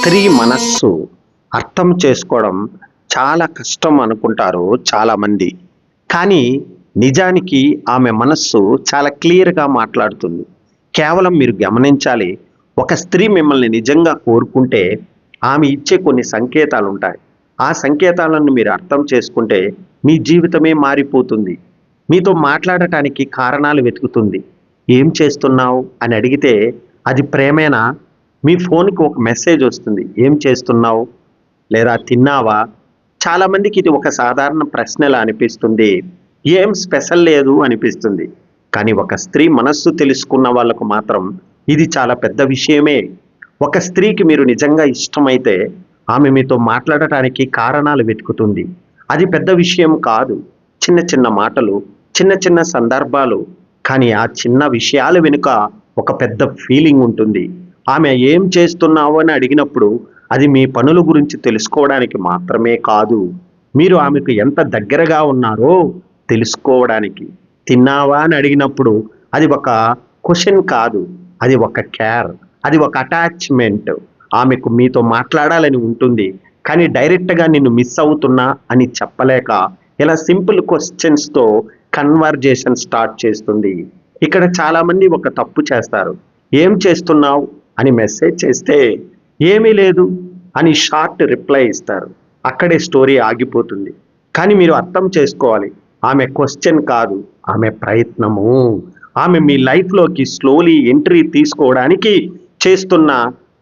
స్త్రీ మనస్సు అర్థం చేసుకోవడం చాలా కష్టం అనుకుంటారు చాలామంది. కానీ నిజానికి ఆమె మనస్సు చాలా క్లియర్‌గా మాట్లాడుతుంది. కేవలం మీరు గమనించాలి. ఒక స్త్రీ మిమ్మల్ని నిజంగా కోరుకుంటే ఆమె ఇచ్చే కొన్ని సంకేతాలుంటాయి. ఆ సంకేతాలను మీరు అర్థం చేసుకుంటే మీ జీవితమే మారిపోతుంది. మీతో మాట్లాడటానికి కారణాలు వెతుకుతుంది. "ఏం చేస్తున్నావు?" అని అడిగితే అది ప్రేమేనా? మీ ఫోన్‌కి ఒక మెసేజ్ వస్తుంది. "ఏం చేస్తున్నావు?" లేదా "తిన్నావా?" చాలామందికి ఇది ఒక సాధారణ ప్రశ్నలా అనిపిస్తుంది. ఏం స్పెషల్ లేదు అనిపిస్తుంది. కానీ ఒక స్త్రీ మనస్సు తెలుసుకున్న వాళ్ళకు మాత్రం ఇది చాలా పెద్ద విషయమే. ఒక స్త్రీకి మీరు నిజంగా ఇష్టమైతే ఆమె మీతో మాట్లాడటానికి కారణాలు వెతుకుతుంది. అది పెద్ద విషయం కాదు. చిన్న చిన్న మాటలు, చిన్న చిన్న సందర్భాలు, కానీ ఆ చిన్న విషయాల వెనుక ఒక పెద్ద ఫీలింగ్ ఉంటుంది. ఆమె "ఏం చేస్తున్నావు?" అని అడిగినప్పుడు అది మీ పనుల గురించి తెలుసుకోవడానికి మాత్రమే కాదు. మీరు ఆమెకు ఎంత దగ్గరగా ఉన్నారో తెలుసుకోవడానికి. "తిన్నావా?" అని అడిగినప్పుడు అది ఒక క్వెషన్ కాదు. అది ఒక కేర్. అది ఒక అటాచ్‌మెంట్. ఆమెకు మీతో మాట్లాడాలని ఉంటుంది. కానీ డైరెక్ట్‌గా "నిన్ను మిస్ అవుతున్నా" అని చెప్పలేక ఇలా సింపుల్ క్వెషన్స్‌తో కన్వర్జేషన్ స్టార్ట్ చేస్తుంది. ఇక్కడ చాలామంది ఒక తప్పు చేస్తారు. "ఏం చేస్తున్నావు?" అని మెసేజ్ చేస్తే "ఏమీ లేదు" అని షార్ట్ రిప్లై ఇస్తారు. అక్కడే స్టోరీ ఆగిపోతుంది. కానీ మీరు అర్థం చేసుకోవాలి. ఆమె క్వెషన్ కాదు, ఆమె ప్రయత్నము. ఆమె మీ లైఫ్‌లోకి స్లోలీ ఎంట్రీ తీసుకోవడానికి చేస్తున్న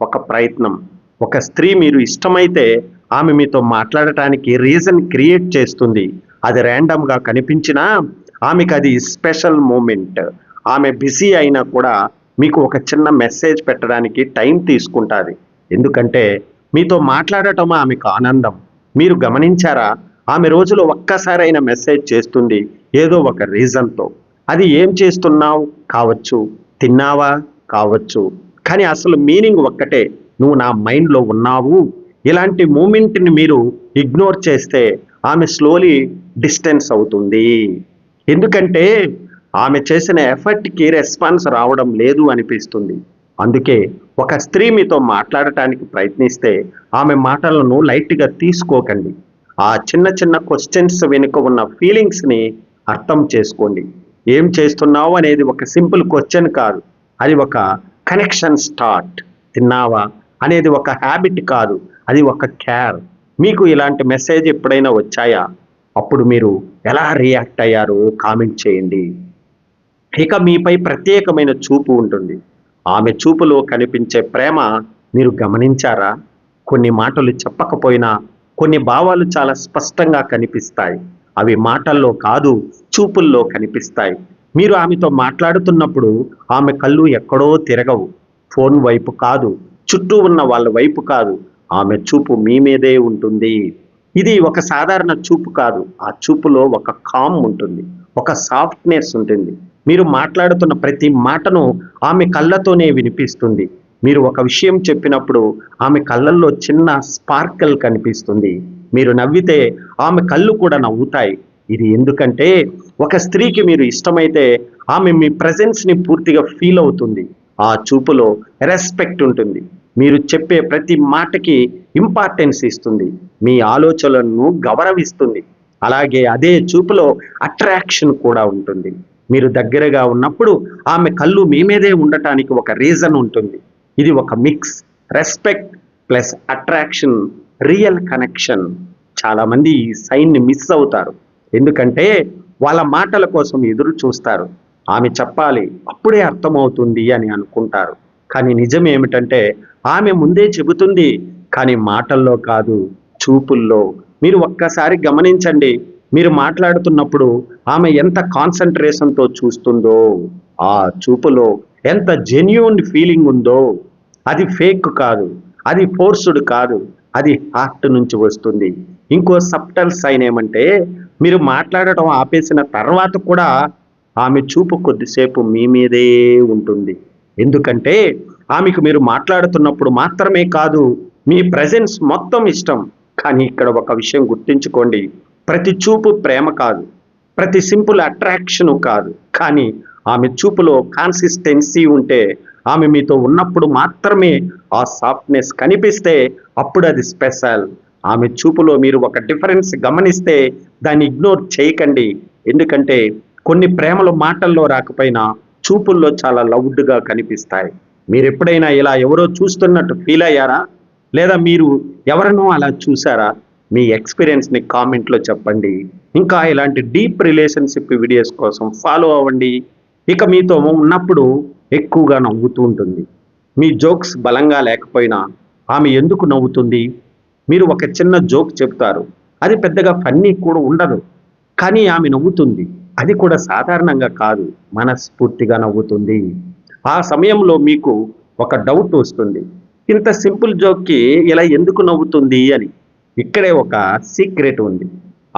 ఒక ప్రయత్నం. ఒక స్త్రీ మీరు ఇష్టమైతే ఆమె మీతో మాట్లాడటానికి రీజన్ క్రియేట్ చేస్తుంది. అది ర్యాండమ్‌గా కనిపించినా ఆమెకది స్పెషల్ మూమెంట్. ఆమె బిజీ అయినా కూడా మీకు ఒక చిన్న మెసేజ్ పెట్టడానికి టైం తీసుకుంటాది. ఎందుకంటే మీతో మాట్లాడటం ఆమెకు ఆనందం. మీరు గమనించారా? ఆమె రోజులో ఒక్కసారైనా మెసేజ్ చేస్తుంది ఏదో ఒక రీజన్‌తో. అది "ఏం చేస్తున్నావు?" కావచ్చు, "తిన్నావా?" కావచ్చు. కానీ అసలు మీనింగ్ ఒక్కటే. "నువ్వు నా మైండ్‌లో ఉన్నావు." ఇలాంటి మూమెంట్‌ని మీరు ఇగ్నోర్ చేస్తే ఆమె స్లోలీ డిస్టెన్స్ అవుతుంది. ఎందుకంటే ఆమె చేసిన ఎఫర్ట్‌కి రెస్పాన్స్ రావడం లేదు అనిపిస్తుంది. అందుకే ఒక స్త్రీ మీతో మాట్లాడటానికి ప్రయత్నిస్తే ఆమె మాటలను లైట్‌గా తీసుకోకండి. ఆ చిన్న చిన్న క్వెషన్స్ వెనుక ఉన్న ఫీలింగ్స్‌ని అర్థం చేసుకోండి. "ఏం చేస్తున్నావు?" అనేది ఒక సింపుల్ క్వెషన్ కాదు. అది ఒక కనెక్షన్ స్టార్ట్. "తిన్నావా?" అనేది ఒక హాబిట్ కాదు. అది ఒక కేర్. మీకు ఇలాంటి మెసేజ్ ఎప్పుడైనా వచ్చాయా? అప్పుడు మీరు ఎలా రియాక్ట్ అయ్యారో కామెంట్ చేయండి. ఇక మీపై ప్రత్యేకమైన చూపు ఉంటుంది. ఆమె చూపులో కనిపించే ప్రేమ మీరు గమనించారా? కొన్ని మాటలు చెప్పకపోయినా కొన్ని భావాలు చాలా స్పష్టంగా కనిపిస్తాయి. అవి మాటల్లో కాదు, చూపుల్లో కనిపిస్తాయి. మీరు ఆమెతో మాట్లాడుతున్నప్పుడు ఆమె కళ్ళు ఎక్కడో తిరగవు. ఫోన్ వైపు కాదు, చుట్టూ ఉన్న వాళ్ళ వైపు కాదు. ఆమె చూపు మీ మీదే ఉంటుంది. ఇది ఒక సాధారణ చూపు కాదు. ఆ చూపులో ఒక కామ్ ఉంటుంది. ఒక సాఫ్ట్‌నెస్ ఉంటుంది. మీరు మాట్లాడుతున్న ప్రతి మాటను ఆమె కళ్ళతోనే వినిపిస్తుంది. మీరు ఒక విషయం చెప్పినప్పుడు ఆమె కళ్ళల్లో చిన్న స్పార్కిల్ కనిపిస్తుంది. మీరు నవ్వితే ఆమె కళ్ళు కూడా నవ్వుతాయి. ఇది ఎందుకంటే ఒక స్త్రీకి మీరు ఇష్టమైతే ఆమె మీ ప్రెజెన్స్‌ని పూర్తిగా ఫీల్ అవుతుంది. ఆ చూపులో రెస్పెక్ట్ ఉంటుంది. మీరు చెప్పే ప్రతి మాటకి ఇంపార్టెన్స్ ఇస్తుంది. మీ ఆలోచనలను గౌరవిస్తుంది. అలాగే అదే చూపులో అట్రాక్షన్ కూడా ఉంటుంది. మీరు దగ్గరగా ఉన్నప్పుడు ఆమె కళ్ళు మీ మీదే ఉండటానికి ఒక రీజన్ ఉంటుంది. ఇది ఒక mix. Respect plus attraction, real connection. చాలామంది ఈ సైన్‌ని మిస్ అవుతారు. ఎందుకంటే వాళ్ళ మాటల కోసం ఎదురు చూస్తారు. ఆమె చెప్పాలి అప్పుడే అర్థమవుతుంది అని అనుకుంటారు. కానీ నిజం ఏమిటంటే ఆమె ముందే చెబుతుంది. కానీ మాటల్లో కాదు, చూపుల్లో. మీరు ఒక్కసారి గమనించండి. మీరు మాట్లాడుతున్నప్పుడు ఆమె ఎంత కాన్సంట్రేషన్‌తో చూస్తుందో, ఆ చూపులో ఎంత జెన్యూన్ ఫీలింగ్ ఉందో. అది ఫేక్ కాదు. అది ఫోర్స్‌డ్ కాదు. అది హార్ట్ నుంచి వస్తుంది. ఇంకో సబ్టల్ సైన్ ఏమంటే మీరు మాట్లాడటం ఆపేసిన తర్వాత కూడా ఆమె చూపు కొద్దిసేపు మీ మీదే ఉంటుంది. ఎందుకంటే ఆమెకు మీరు మాట్లాడుతున్నప్పుడు మాత్రమే కాదు, మీ ప్రెజెన్స్ మొత్తం ఇష్టం. కానీ ఇక్కడ ఒక విషయం గుర్తుంచుకోండి. ప్రతి చూపు ప్రేమ కాదు. ప్రతి సింపుల్ అట్రాక్షను కాదు. కానీ ఆమె చూపులో కన్సిస్టెన్సీ ఉంటే ఆమె మీతో ఉన్నప్పుడు మాత్రమే ఆ సాఫ్ట్నెస్ కనిపిస్తే అప్పుడు అది స్పెషల్. ఆమె చూపులో మీరు ఒక డిఫరెన్స్ గమనిస్తే దాన్ని ఇగ్నోర్ చేయకండి. ఎందుకంటే కొన్ని ప్రేమలు మాటల్లో రాకపోయినా చూపుల్లో చాలా లౌడ్గా కనిపిస్తాయి. మీరు ఎప్పుడైనా ఇలా ఎవరో చూస్తున్నట్టు ఫీల్ అయ్యారా? లేదా మీరు ఎవరినో అలా చూసారా? మీ ఎక్స్పీరియన్స్ని కామెంట్లో చెప్పండి. ఇంకా ఇలాంటి డీప్ రిలేషన్షిప్ వీడియోస్ కోసం ఫాలో అవ్వండి. ఇక మీతో ఉన్నప్పుడు ఎక్కువగా నవ్వుతూ ఉంటుంది. మీ జోక్స్ బలంగా లేకపోయినా ఆమె ఎందుకు నవ్వుతుంది? మీరు ఒక చిన్న జోక్ చెప్తారు, అది పెద్దగా ఫన్నీ కూడా ఉండదు, కానీ ఆమె నవ్వుతుంది. అది కూడా సాధారణంగా కాదు, మనస్ఫూర్తిగా నవ్వుతుంది. ఆ సమయంలో మీకు ఒక డౌట్ వస్తుంది, ఇంత సింపుల్ జోక్కి ఇలా ఎందుకు నవ్వుతుంది అని. ఇక్కడే ఒక సీక్రెట్ ఉంది.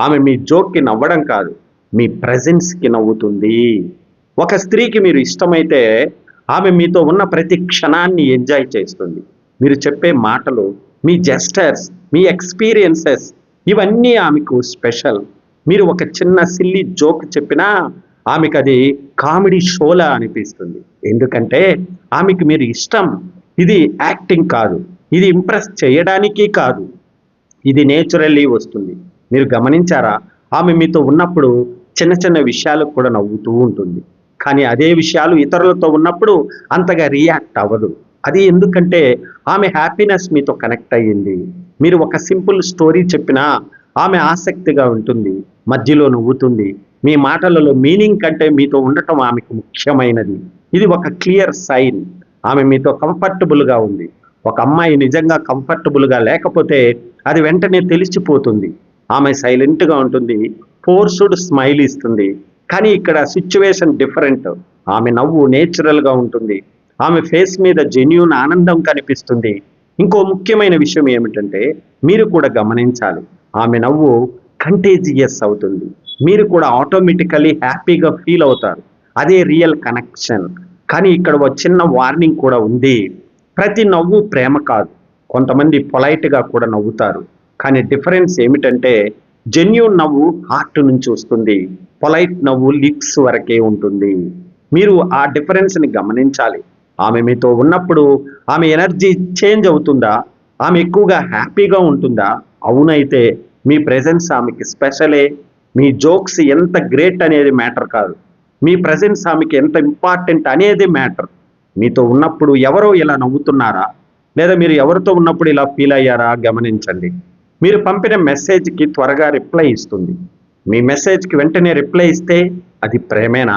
ఆమె మీ జోక్కి నవ్వడం కాదు, మీ ప్రెజెన్స్కి నవ్వుతుంది. ఒక స్త్రీకి మీరు ఇష్టమైతే ఆమె మీతో ఉన్న ప్రతి క్షణాన్ని ఎంజాయ్ చేస్తుంది. మీరు చెప్పే మాటలు, మీ జెస్టర్స్, మీ ఎక్స్పీరియన్సెస్, ఇవన్నీ ఆమెకు స్పెషల్. మీరు ఒక చిన్న సిల్లీ జోక్ చెప్పినా ఆమెకు అది కామెడీ షోలా అనిపిస్తుంది. ఎందుకంటే ఆమెకు మీరు ఇష్టం. ఇది యాక్టింగ్ కాదు, ఇది ఇంప్రెస్ చేయడానికి కాదు, ఇది నేచురల్లీ వస్తుంది. మీరు గమనించారా? ఆమె మీతో ఉన్నప్పుడు చిన్న చిన్న విషయాలకు కూడా నవ్వుతూ ఉంటుంది. కానీ అదే విషయాలు ఇతరులతో ఉన్నప్పుడు అంతగా రియాక్ట్ అవ్వదు. అది ఎందుకంటే ఆమె హ్యాపీనెస్ మీతో కనెక్ట్ అయ్యింది. మీరు ఒక సింపుల్ స్టోరీ చెప్పినా ఆమె ఆసక్తిగా ఉంటుంది, మధ్యలో నవ్వుతుంది. మీ మాటలలో మీనింగ్ కంటే మీతో ఉండటం ఆమెకు ముఖ్యమైనది. ఇది ఒక క్లియర్ సైన్ ఆమె మీతో కంఫర్టబుల్గా ఉంది. ఒక అమ్మాయి నిజంగా కంఫర్టబుల్గా లేకపోతే అది వెంటనే తెలిసిపోతుంది. ఆమె సైలెంట్గా ఉంటుంది, ఫోర్స్డ్ స్మైల్ ఇస్తుంది. కానీ ఇక్కడ సిచ్యువేషన్ డిఫరెంట్. ఆమె నవ్వు నేచురల్గా ఉంటుంది. ఆమె ఫేస్ మీద జెన్యూన్ ఆనందం కనిపిస్తుంది. ఇంకో ముఖ్యమైన విషయం ఏమిటంటే మీరు కూడా గమనించాలి, ఆమె నవ్వు కంటేజియస్ అవుతుంది. మీరు కూడా ఆటోమేటికలీ హ్యాపీగా ఫీల్ అవుతారు. అదే రియల్ కనెక్షన్. కానీ ఇక్కడ ఒక చిన్న వార్నింగ్ కూడా ఉంది. ప్రతి నవ్వు ప్రేమ కాదు. కొంతమంది పొలైట్గా కూడా నవ్వుతారు. కానీ డిఫరెన్స్ ఏమిటంటే జెన్యూన్ నవ్వు హార్ట్ నుంచి వస్తుంది, పొలైట్ నవ్వు లిప్స్ వరకే ఉంటుంది. మీరు ఆ డిఫరెన్స్ని గమనించాలి. ఆమె మీతో ఉన్నప్పుడు ఆమె ఎనర్జీ చేంజ్ అవుతుందా? ఆమె ఎక్కువగా హ్యాపీగా ఉంటుందా? అవునైతే మీ ప్రెజెన్స్ ఆమెకి స్పెషలే. మీ జోక్స్ ఎంత గ్రేట్ అనేది మ్యాటర్ కాదు, మీ ప్రెజెన్స్ ఆమెకి ఎంత ఇంపార్టెంట్ అనేది మ్యాటర్. మీతో ఉన్నప్పుడు ఎవరో ఇలా నవ్వుతున్నారా? లేదా మీరు ఎవరితో ఉన్నప్పుడు ఇలా ఫీల్ అయ్యారా? గమనించండి. మీరు పంపిన మెసేజ్కి త్వరగా రిప్లై ఇస్తుంది. మీ మెసేజ్కి వెంటనే రిప్లై ఇస్తే అది ప్రేమేనా?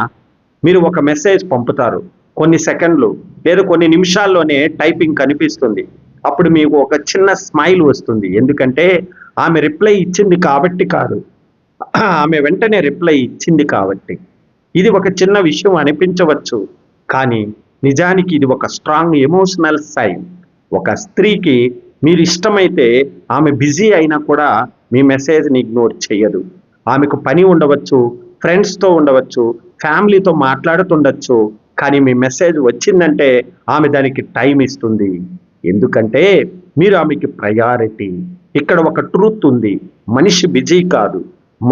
మీరు ఒక మెసేజ్ పంపుతారు, కొన్ని సెకండ్లు లేదా కొన్ని నిమిషాల్లోనే టైపింగ్ కనిపిస్తుంది. అప్పుడు మీకు ఒక చిన్న స్మైల్ వస్తుంది. ఎందుకంటే ఆమె రిప్లై ఇచ్చింది కాబట్టి కాదు, ఆమె వెంటనే రిప్లై ఇచ్చింది కాబట్టి. ఇది ఒక చిన్న విషయం అనిపించవచ్చు, కానీ నిజానికి ఇది ఒక స్ట్రాంగ్ ఎమోషనల్ సైన్. ఒక స్త్రీకి మీరు ఇష్టమైతే ఆమె బిజీ అయినా కూడా మీ మెసేజ్ని ఇగ్నోర్ చేయదు. ఆమెకు పని ఉండవచ్చు, ఫ్రెండ్స్తో ఉండవచ్చు, ఫ్యామిలీతో మాట్లాడుతుండొచ్చు, కానీ మీ మెసేజ్ వచ్చిందంటే ఆమె దానికి టైం ఇస్తుంది. ఎందుకంటే మీరు ఆమెకి ప్రయారిటీ. ఇక్కడ ఒక ట్రూత్ ఉంది, మనిషి బిజీ కాదు,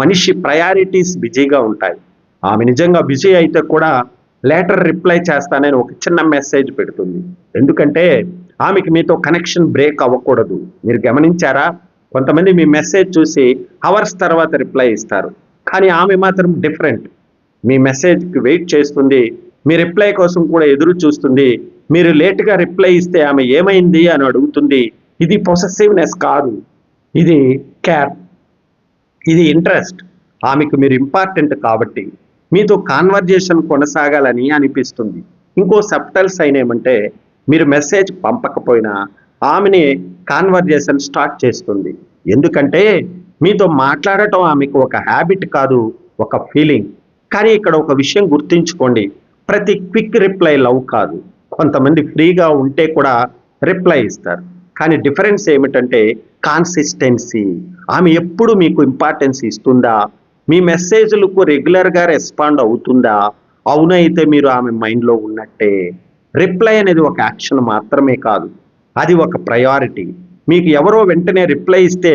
మనిషి ప్రయారిటీస్ బిజీగా ఉంటాయి. ఆమె నిజంగా బిజీ అయితే కూడా లేటర్ రిప్లై చేస్తానని ఒక చిన్న మెసేజ్ పెడుతుంది. ఎందుకంటే ఆమెకి మీతో కనెక్షన్ బ్రేక్ అవ్వకూడదు. మీరు గమనించారా? కొంతమంది మీ మెసేజ్ చూసి అవర్స్ తర్వాత రిప్లై ఇస్తారు, కానీ ఆమె మాత్రం డిఫరెంట్. మీ మెసేజ్కి వెయిట్ చేస్తుంది, మీ రిప్లై కోసం కూడా ఎదురు చూస్తుంది. మీరు లేట్గా రిప్లై ఇస్తే ఆమె ఏమైంది అని అడుగుతుంది. ఇది పొసెసివ్నెస్ కాదు, ఇది కేర్, ఇది ఇంట్రెస్ట్. ఆమెకు మీరు ఇంపార్టెంట్ కాబట్టి మీతో కాన్వర్జేషన్ కొనసాగాలని అనిపిస్తుంది. ఇంకో సబ్టల్ సైన్ ఏమంటే మీరు మెసేజ్ పంపకపోయినా ఆమెని కాన్వర్జేషన్ స్టార్ట్ చేస్తుంది. ఎందుకంటే మీతో మాట్లాడటం ఆమెకు ఒక హ్యాబిట్ కాదు, ఒక ఫీలింగ్. కానీ ఇక్కడ ఒక విషయం గుర్తుంచుకోండి, ప్రతి క్విక్ రిప్లై లవ్ కాదు. కొంతమంది ఫ్రీగా ఉంటే కూడా రిప్లై ఇస్తారు. కానీ డిఫరెన్స్ ఏమిటంటే కాన్సిస్టెన్సీ. ఆమె ఎప్పుడు మీకు ఇంపార్టెన్స్ ఇస్తుందా? మీ మెసేజ్లకు రెగ్యులర్గా రెస్పాండ్ అవుతుందా? అవునైతే మీరు ఆమె మైండ్లో ఉన్నట్టే. రిప్లై అనేది ఒక యాక్షన్ మాత్రమే కాదు, అది ఒక ప్రయారిటీ. మీకు ఎవరో వెంటనే రిప్లై ఇస్తే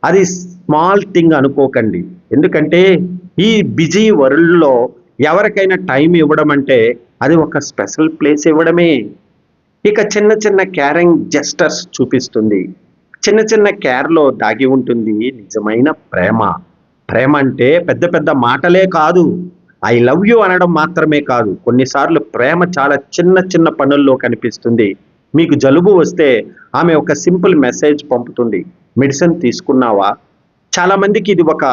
అది స్మాల్ థింగ్ అనుకోకండి. ఎందుకంటే ఈ బిజీ వరల్డ్లో ఎవరికైనా టైం ఇవ్వడం అంటే అది ఒక స్పెషల్ ప్లేస్ ఇవ్వడమే. ఇక చిన్న చిన్న కేరింగ్ జెస్టర్స్ చూపిస్తుంది. చిన్న చిన్న కేర్‌లో దాగి ఉంటుంది నిజమైన ప్రేమ. ప్రేమ అంటే పెద్ద పెద్ద మాటలే కాదు. ఐ లవ్ యూ అనడం మాత్రమే కాదు. కొన్నిసార్లు ప్రేమ చాలా చిన్న చిన్న పనుల్లో కనిపిస్తుంది. మీకు జలుబు వస్తే ఆమె ఒక సింపుల్ మెసేజ్ పంపుతుంది. మెడిసిన్ తీసుకున్నావా? చాలా మందికి ఇది ఒక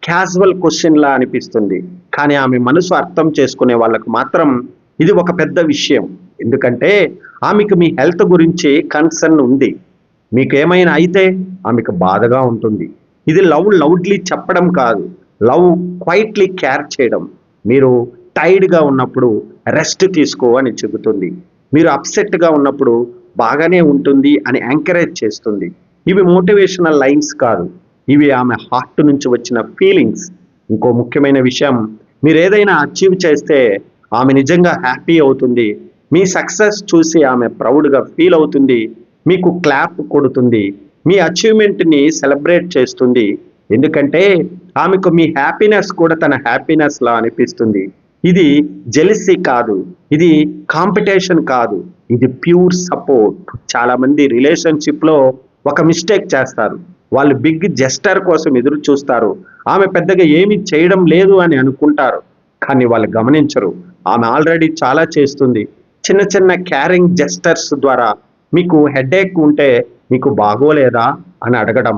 క్యాజువల్ క్వెషన్‌లా అనిపిస్తుంది. కానీ ఆమె మనసు అర్థం చేసుకునే వాళ్ళకు మాత్రం ఇది ఒక పెద్ద విషయం. ఎందుకంటే ఆమెకు మీ హెల్త్ గురించి కన్సర్న్ ఉంది. మీకేమైనా అయితే ఆమెకు బాధగా ఉంటుంది. ఇది లవ్ లౌడ్‌లీ చెప్పడం కాదు. లవ్ క్వైట్‌లీ కేర్ చేయడం. మీరు టైర్డ్‌గా ఉన్నప్పుడు రెస్ట్ తీసుకో అని చెబుతుంది. మీరు అప్సెట్‌గా ఉన్నప్పుడు బాగానే ఉంటుంది అని ఎంకరేజ్ చేస్తుంది. ఇవి మోటివేషనల్ లైన్స్ కాదు. ఇవి ఆమె హార్ట్ నుంచి వచ్చిన ఫీలింగ్స్. ఇంకో ముఖ్యమైన విషయం, మీరేదైనా అచీవ్ చేస్తే ఆమె నిజంగా హ్యాపీ అవుతుంది. మీ సక్సెస్ చూసి ఆమె ప్రౌడ్‌గా ఫీల్ అవుతుంది. మీకు క్లాప్ కొడుతుంది. మీ అచీవ్‌మెంట్‌ని సెలబ్రేట్ చేస్తుంది. ఎందుకంటే ఆమెకు మీ హ్యాపీనెస్ కూడా తన హ్యాపీనెస్‌లా అనిపిస్తుంది. ఇది జెలసీ కాదు. ఇది కాంపిటీషన్ కాదు. ఇది ప్యూర్ సపోర్ట్. చాలామంది రిలేషన్‌షిప్‌లో ఒక మిస్టేక్ చేస్తారు. వాళ్ళు బిగ్ జెస్చర్ కోసం ఎదురు చూస్తారు. ఆమె పెద్దగా ఏమీ చేయడం లేదు అని అనుకుంటారు. కానీ వాళ్ళు గమనించరు. ఆమె ఆల్రెడీ చాలా చేస్తుంది. చిన్న చిన్న కేరింగ్ జెస్చర్స్ ద్వారా మీకు హెడేక్ ఉంటే మీకు బాగోలేదా అని అడగడం,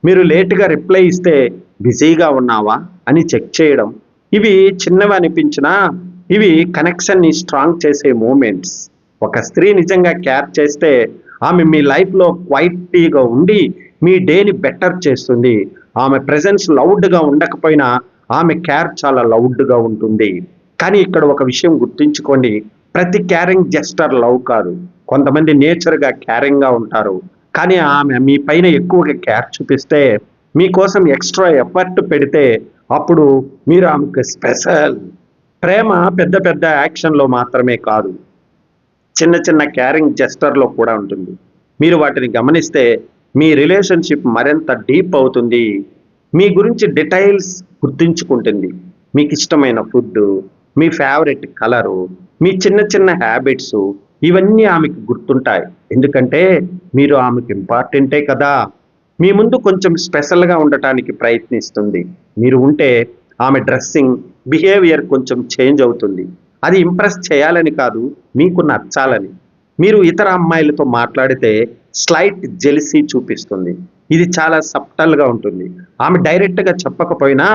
మీరు లేట్‌గా రిప్లై ఇస్తే బిజీగా ఉన్నావా అని చెక్ చేయడం. ఇవి చిన్నవి అనిపించినా ఇవి కనెక్షన్‌ని స్ట్రాంగ్ చేసే మూమెంట్స్. ఒక స్త్రీ నిజంగా కేర్ చేస్తే ఆమె మీ లైఫ్‌లో క్వైట్‌గా ఉండి మీ డేని బెటర్ చేస్తుంది. ఆమె ప్రెజెన్స్ లౌడ్‌గా ఉండకపోయినా ఆమె కేర్ చాలా లౌడ్‌గా ఉంటుంది. కానీ ఇక్కడ ఒక విషయం గుర్తుంచుకోండి. ప్రతి కేరింగ్ జెస్చర్ లవ్ కాదు. కొంతమంది నేచర్‌గా కేరింగ్‌గా ఉంటారు. కానీ ఆమె మీ పైన ఎక్కువగా కేర్ చూపిస్తే, మీకోసం ఎక్స్‌ట్రా ఎఫర్ట్ పెడితే అప్పుడు మీరు ఆమెకు స్పెషల్. ప్రేమ పెద్ద పెద్ద యాక్షన్‌లో మాత్రమే కాదు. చిన్న చిన్న కేరింగ్ జెస్చర్‌లో కూడా ఉంటుంది. మీరు వాటిని గమనిస్తే మీ రిలేషన్‌షిప్ మరింత డీప్ అవుతుంది. మీ గురించి డీటెయిల్స్ గుర్తుంచుకుంటుంది. మీకిష్టమైన ఫుడ్డు, మీ ఫేవరెట్ కలరు, మీ చిన్న చిన్న హ్యాబిట్సు ఇవన్నీ ఆమెకు గుర్తుంటాయి. ఎందుకంటే మీరు ఆమెకు ఇంపార్టెంటే కదా! మీ ముందు కొంచెం స్పెషల్‌గా ఉండటానికి ప్రయత్నిస్తుంది. మీరు ఉంటే ఆమె డ్రెస్సింగ్, బిహేవియర్ కొంచెం చేంజ్ అవుతుంది. అది ఇంప్రెస్ చేయాలని కాదు, మీకు నచ్చాలని. మీరు ఇతర అమ్మాయిలతో మాట్లాడితే స్లైట్ జెలసీ చూపిస్తుంది. ఇది చాలా సబ్టల్‌గా ఉంటుంది. ఆమె డైరెక్ట్‌గా చెప్పకపోయినా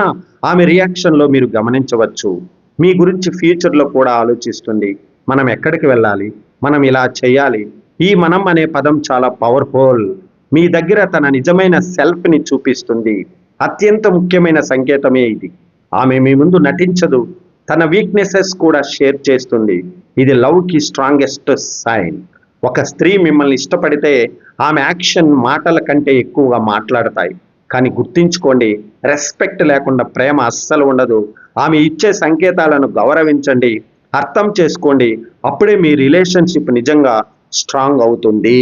ఆమె రియాక్షన్‌లో మీరు గమనించవచ్చు. మీ గురించి ఫ్యూచర్‌లో కూడా ఆలోచిస్తుంది. మనం ఎక్కడికి వెళ్ళాలి? మనం ఇలా చేయాలి. ఈ మనం అనే పదం చాలా పవర్‌ఫుల్. మీ దగ్గర తన నిజమైన సెల్ఫ్‌ని చూపిస్తుంది. అత్యంత ముఖ్యమైన సంకేతమే ఇది. ఆమె మీ ముందు నటించదు. తన వీక్‌నెసెస్ కూడా షేర్ చేస్తుంది. ఇది లవ్‌కి స్ట్రాంగెస్ట్ సైన్. ఒక స్త్రీ మిమ్మల్ని ఇష్టపడితే ఆమె యాక్షన్ మాటల కంటే ఎక్కువగా మాట్లాడతాయి. కానీ గుర్తుంచుకోండి, రెస్పెక్ట్ లేకుండా ప్రేమ అస్సలు ఉండదు. ఆమె ఇచ్చే సంకేతాలను గౌరవించండి, అర్థం చేసుకోండి. అప్పుడే మీ రిలేషన్‌షిప్ నిజంగా స్ట్రాంగ్ అవుతుంది.